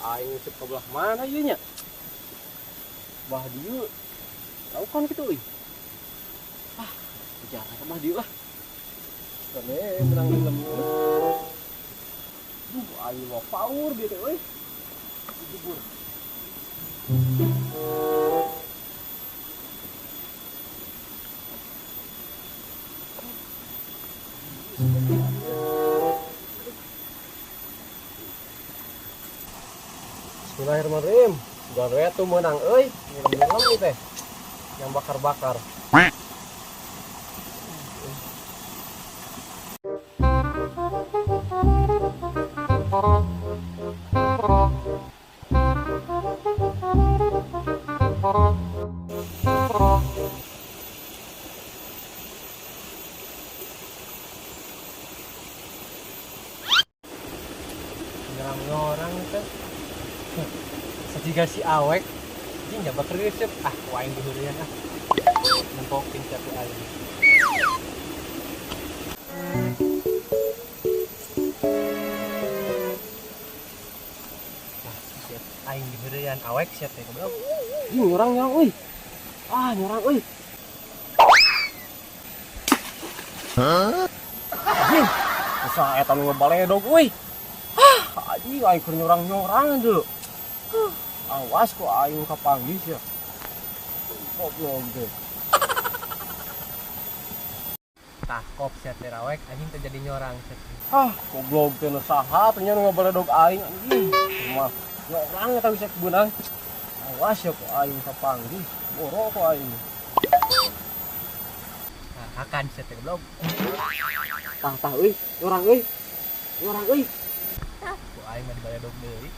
Aing cek ke belah mana ieu nya? Bah dieu. Tahu kan kitu euy. Jangan ke bah dieu lah. Kene menang film. Aing mau power dia teh euy. Jebur. Bismillahirrahmanirrahim. Gawe tuh menang euy. Ngirim-ngirim ieu teh. Yang bakar-bakar. Orang teh. Sejiga si awek ini nyoba keresep wain duluan nempokin satu air aing duluan awek siap teh goblok nyurang euy nyurang euy bisa eta nu ngabaledog euy anjing aing keur nyurang dulu awas kok aing kapanggis ya goblok deh takop sia teh rawek anjing teh jadi nyorang sia goblok teh saha teh nya ngabaledog aing anjing mah nyorang eta bisa kebeunang awas ya kok aing kapanggis boro kok aing akan sia teh goblok tah euy nyorang euy kok aing mah dibaledog deui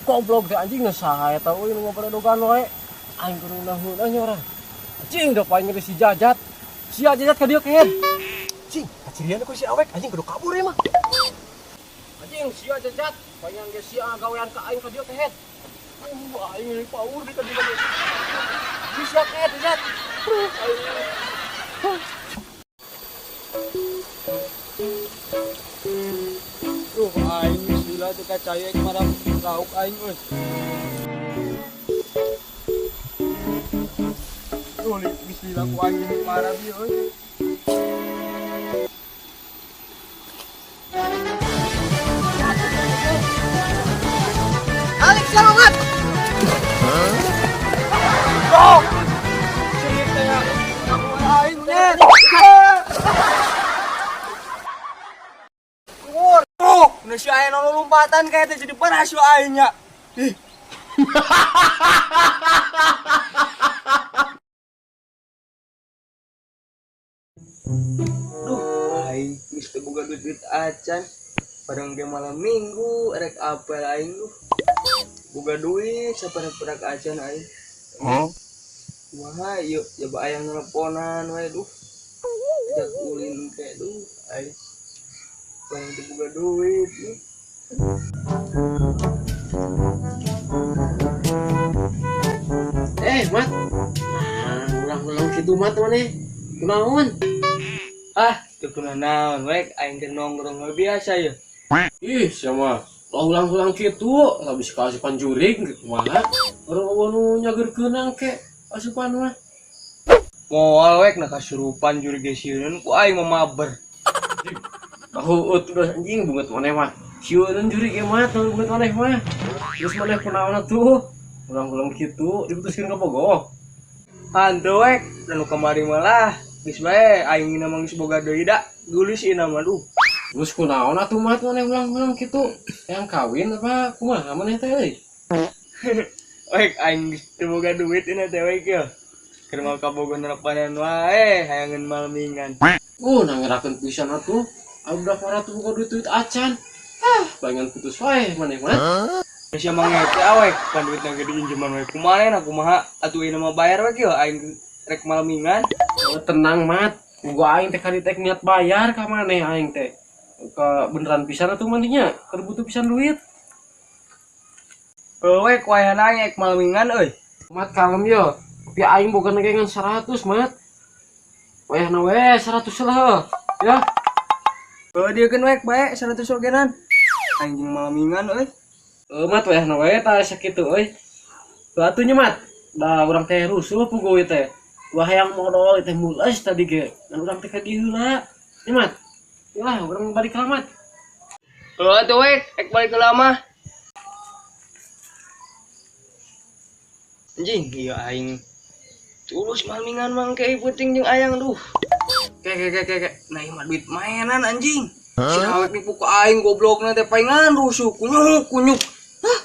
goblok teh anjing saha eta euy nu ngabaredogan wae aing kudu naheun nyorang anjing da paling ngeri si jajat ka dieu kehead anjing kacirian ku si awek anjing kudu kabur ya mah anjing si jajat paling ge si gawean ka aing ka dieu kehead aing ini power di tadi si siap kehead jajat aing bismillah teh kacaya marah lauk aing euy. Bismillah ku aing marah bieu euy. Alex selamat. Oh. Ciri teh aing net. Udah si aing lompatan kayak teh jadi beras si aingnya. Aing geus teu boga duit acan. Padahal ge malam minggu rek apel aing boga duit saperek-perek acan aing. Kumaha ieu coba aya nelponan wae jak ulin kayak aing. Paling dibuka duit nih. Mat. Ulang-ulang kitu mat maneh. Kunaon? Teu naon wek aing teh nongkrong biasa ya. Ih, sama ulang-ulang kitu habis ka asupan jurig kumaha? Ora nu nyageurkeunang ke asupan mah. Moal wek na kasurupan jurig sieun ku aing mah maber. Terus anjing bunget maneh mah. Sieun juri ge mah teu bunget maneh mah. Terus maneh kunaon atuh? Ulang-ulang kitu diputuskeun ka bogoh. Hanteu wek, anu kamari malah geus bae aing na mah geus boga deui da. Gulis ieu mah Terus kunaon atuh mah maneh ulang-ulang kitu? Yang kawin apa kumaha maneh teh euy? Wek aing geus teu boga duit ina teh wek ya. Keur mau ka bogoh nerepanan wae hayangeun malmingan. Nangerakeun pisan atuh. Udah para tuh buka duit acan pengen putus wae maneh mah sia mangete awek pan duitna ge diinjeman wae kumaha kumaha atuh ieu mah bayar wae kieu aing rek malmingan tenang mat gua aing teh kali teh niat bayar ka maneh aing teh ka beneran pisan atuh manehnya keur butuh pisan duit wek wae aing ek malmingan euy mat kalem yo Tapi aing boga negengan 100, Mat. Wayahna we 100 lah. Ya. Dia kan wek bae 100 ogenan. Anjing malamingan euy. Mat wayahna we tah sakitu euy. Tuh atuh nya, Mat. Da urang teh rusuh puguh teh. Wah yang modal teh mules tadi ge. Dan urang teh ka dieu heula. Nya, Mat. Yalah, urang balik ka Mat. Atuh wek, balik ke lama. Anjing, iya aing. Tulus malamingan mangke penting jeung ayang duh. Kek. Nah, mah duit mainan anjing. Si awek nipu ka aing goblokna teh paingan rusuh kunyuk. Hah?